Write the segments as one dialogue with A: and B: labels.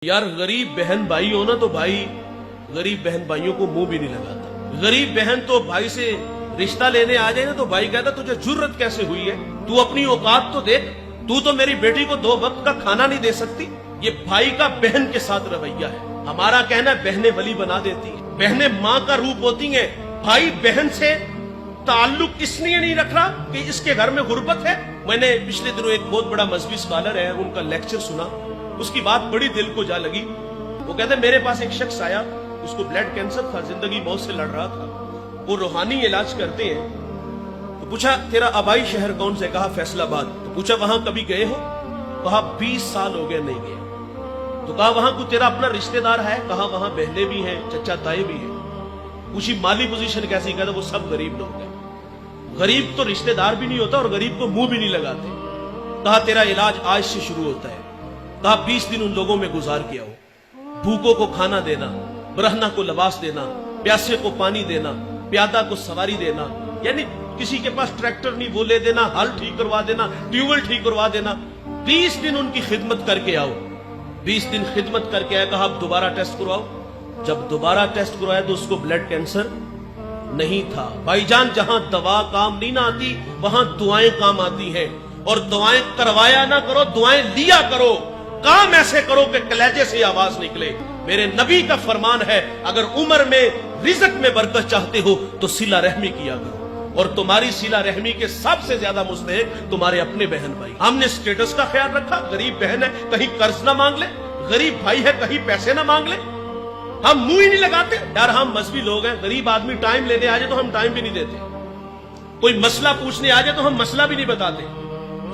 A: यार गरीब बहन भाई हो ना तो भाई गरीब बहन भाइयों को मुंह भी नहीं लगाता। गरीब बहन तो भाई से रिश्ता लेने आ जाए ना तो भाई कहता तुझे जुर्रत कैसे हुई है, तू अपनी औकात तो देख, तू तो मेरी बेटी को 2 वक्त का खाना नहीं दे सकती। ये भाई का बहन के साथ रवैया है। हमारा कहना है बहनें वली बना देती है, बहनें माँ का रूप होती हैं। भाई बहन से ताल्लुक इसलिए नहीं रख रहा कि इसके घर में गुर्बत है। मैंने पिछले दिनों एक बहुत बड़ा मजहबी स्कॉलर है, उनका लेक्चर सुना, उसकी बात बड़ी दिल को जा लगी। वो कहते मेरे पास एक शख्स आया, उसको ब्लड कैंसर था, जिंदगी मौत से लड़ रहा था, वो रूहानी इलाज करते हैं। तो पूछा तेरा आबाई शहर कौन से, कहा फैसलाबाद। तो पूछा वहां कभी गए हो, कहा 20 साल हो गए नहीं गए। तो कहा वहां कोई तेरा अपना रिश्तेदार है, कहा वहां बहने भी हैं, चचा ताए भी हैं। पूछी माली पोजीशन कैसी, कहता वो सब गरीब लोग हैं। गरीब तो रिश्तेदार भी नहीं होता और गरीब को मुंह भी नहीं लगाते। कहा तेरा इलाज आज से शुरू होता है। कहा 20 दिन उन लोगों में गुजार किया हो, भूखों को खाना देना, ब्रहना को लिबास देना, प्यासे को पानी देना, प्यादा को सवारी देना, यानी किसी के पास ट्रैक्टर नहीं वो ले देना, हल ठीक करवा देना, ट्यूबवेल ठीक करवा देना। 20 दिन उनकी खिदमत करके आओ। 20 दिन खिदमत करके आया, कहा अब दोबारा टेस्ट करवाओ। जब दोबारा टेस्ट करवाया तो उसको ब्लड कैंसर नहीं था। भाईजान जहां दवा काम नहीं ना आती वहां दुआएं काम आती हैं, और दुआएं करवाया ना करो, दुआएं लिया करो। काम ऐसे करो कि कलेजे से आवाज निकले। मेरे नबी का फरमान है अगर उम्र में रिज़्क में बरकत चाहते हो तो सिला रहमी किया करो, और तुम्हारी सिला रहमी के सबसे ज्यादा मुस्तहिक तुम्हारे अपने बहन भाई। हमने स्टेटस का ख्याल रखा, गरीब बहन है कहीं कर्ज ना मांग ले, गरीब भाई है कहीं पैसे ना मांग ले, हम मुंह ही नहीं लगाते। यार हम मजहबी लोग हैं, गरीब आदमी टाइम लेने आ जाए तो हम टाइम भी नहीं देते, कोई मसला पूछने आ जाए तो हम मसला भी नहीं बताते।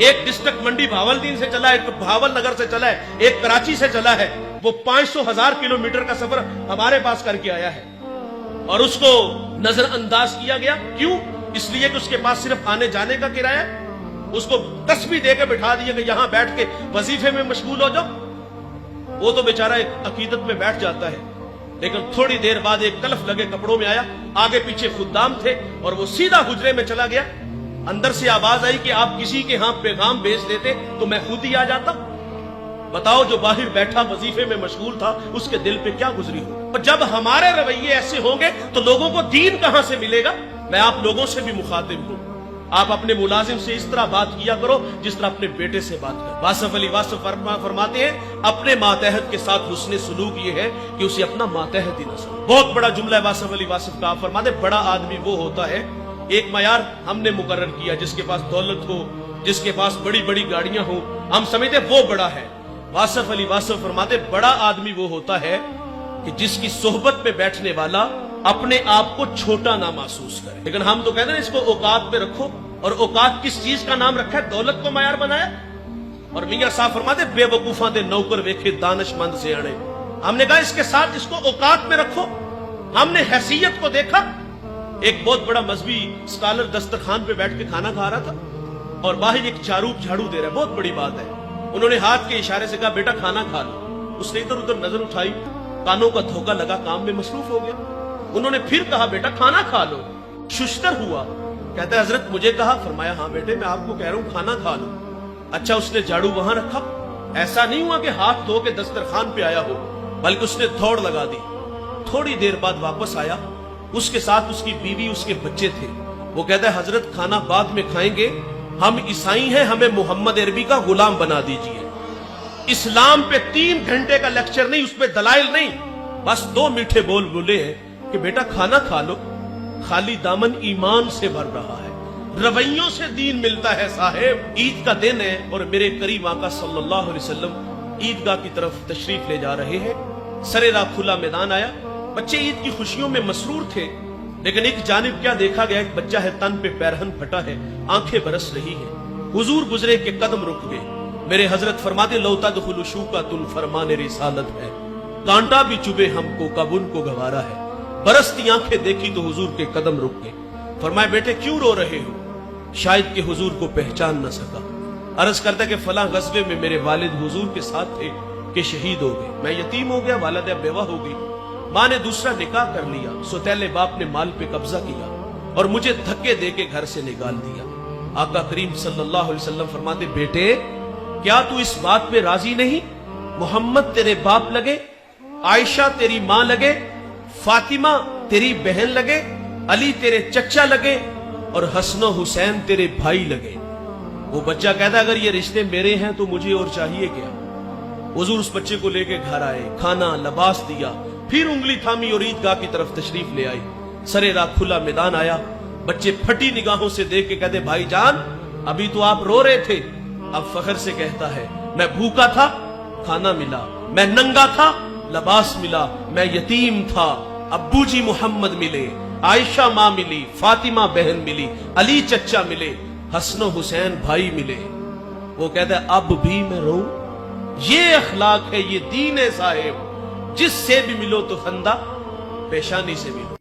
A: एक डिस्ट्रिक्ट मंडी भावलदीन से चला है, एक भावल नगर से चला है, एक कराची से चला है, वो 500,000 किलोमीटर का सफर हमारे पास करके आया है और उसको नजरअंदाज किया गया। क्यों? इसलिए कि उसके पास सिर्फ आने जाने का किराया, उसको तस्बीह देकर बिठा दिया कि यहां बैठ के वजीफे में मशगूल हो जाओ। वो तो बेचारा एक अकीदत में बैठ जाता है, लेकिन थोड़ी देर बाद एक तलफ लगे कपड़ों में आया, आगे पीछे खुद्दाम थे और वो सीधा हुजरे में चला गया। अंदर से आवाज आई कि आप किसी के यहां पैगाम भेज देते तो मैं खुद ही आ जाता। बताओ जो बाहर बैठा वजीफे में मशगूल था उसके दिल पे क्या गुजरी हो। और जब हमारे रवैये ऐसे होंगे तो लोगों को दीन कहां से मिलेगा। मैं आप लोगों से भी मुखातिब हूं, आप अपने मुलाजिम से इस तरह बात किया करो जिस तरह अपने बेटे से बात करो। वासिफ अली वासिफ फरमाते हैं अपने मातहत के साथ हुस्ने सुलूक ये है कि उसे अपना मातहत ही न समझे। बहुत बड़ा जुमला है वासिफ अली वासिफ का। फरमाते बड़ा आदमी वो होता है, एक मयार हमने मुकर्रर किया, जिसके पास दौलत हो, जिसके पास बड़ी बड़ी गाड़ियां हो, हम समझते वो बड़ा है। वासिफ अली वासिफ फरमाते बड़ा आदमी वो होता है कि जिसकी सोहबत में बैठने वाला अपने आप को छोटा ना महसूस करे। लेकिन हम तो कहते हैं इसको औकात पे रखो, और औकात किस चीज का नाम रखा है? दौलत को मयार बनाया। और मियां साहब फरमाते बेवकूफा दे नौकर वेखे दानिशमंद से अड़े। हमने कहा इसके साथ इसको औकात में रखो। हमने हैसियत को देखा। एक बहुत बड़ा मजहबी स्कॉलर दस्तरखान पे बैठ के खाना खा रहा था और बाहर एक चारूप झाड़ू दे रहा है, बहुत बड़ी बात है। उन्होंने हाथ के इशारे से कहा बेटा खाना खा लो। उसने इधर उधर नजर उठाई, कानों का धोखा लगा, काम में मसरूफ हो गया। उन्होंने फिर कहा बेटा खाना खा लो। शुश्तर हुआ, कहता है हजरत मुझे कहा। फरमाया हाँ बेटे मैं आपको कह रहा हूं खाना खा लो। अच्छा उसने झाड़ू वहां रखा, ऐसा नहीं हुआ कि हाथ धो के दस्तरखान पे आया हो, बल्कि उसने दौड़ लगा दी। थोड़ी देर बाद वापस आया, उसके साथ उसकी बीवी उसके बच्चे थे। वो कहता है हजरत खाना बाद में खाएंगे, हम ईसाई हैं, हमें मोहम्मद अरबी का गुलाम बना दीजिए। इस्लाम पे 3 घंटे का लेक्चर नहीं, उस पे दलाइल नहीं, बस 2 मीठे बोल बोले हैं कि बेटा खाना खा लो। खाली दामन ईमान से भर रहा है, रवैयों से दीन मिलता है साहेब। ईद का दिन है और मेरे करीम आका सल्लल्लाहु अलैहि वसल्लम ईदगाह की तरफ तशरीफ ले जा रहे हैं। सरेरा खुला मैदान आया, बच्चे ईद की खुशियों में मसरूर थे, लेकिन एक जानिब क्या देखा गया, एक बच्चा है तन पे पैरहन फटा है, आंखें बरस रही है। हुजूर गुजरे के कदम रुक गए। मेरे हजरत फरमाते लौता दुखुल शूका तुल फरमाने रिसालत है, कांटा भी चुभे हमको कब उनको गवारा है। बरसती आंखें देखी तो हुजूर के कदम रुक गए। फरमाए बेटे क्यों रो रहे हो? शायद के हुजूर को पहचान न सका। अर्ज करता कि फला गज़वे में मेरे वालिद हुजूर के साथ थे कि शहीद हो गए, मैं यतीम हो गया, वालिदा बेवा हो गई, माँ ने दूसरा निकाह कर लिया, सौतेले बाप ने माल पे कब्जा किया और मुझे धक्के दे के घर से निकाल दिया। आका करीम सल्लल्लाहु अलैहि वसल्लम फरमाते बेटे क्या तू इस बात पे राजी नहीं محمد تیرے باپ لگے، عائشہ تیری ماں لگے، فاطمہ تیری بہن لگے، علی تیرے چچا لگے اور حسن و حسین تیرے بھائی لگے۔ وہ بچہ کہتا اگر یہ رشتے میرے ہیں تو مجھے اور چاہیے کیا؟ حضور اس بچے کو لے کے گھر آئے، کھانا لباس دیا، پھر انگلی تھامی اور عیدگاہ کی طرف تشریف لے آئی۔ سرے راہ کھلا میدان آیا، بچے پھٹی نگاہوں سے دیکھ کے کہتے بھائی جان ابھی تو آپ رو رہے تھے، اب فخر سے کہتا ہے میں بھوکا تھا کھانا ملا، میں ننگا تھا لباس ملا، میں یتیم تھا ابو جی محمد ملے، عائشہ ماں ملی، فاطمہ بہن ملی، علی چچا ملے، حسن و حسین بھائی ملے۔ وہ کہتا ہے اب بھی میں رو؟ یہ اخلاق ہے، یہ دین ہے صاحب، جس سے بھی ملو تو خندہ پیشانی سے ملو۔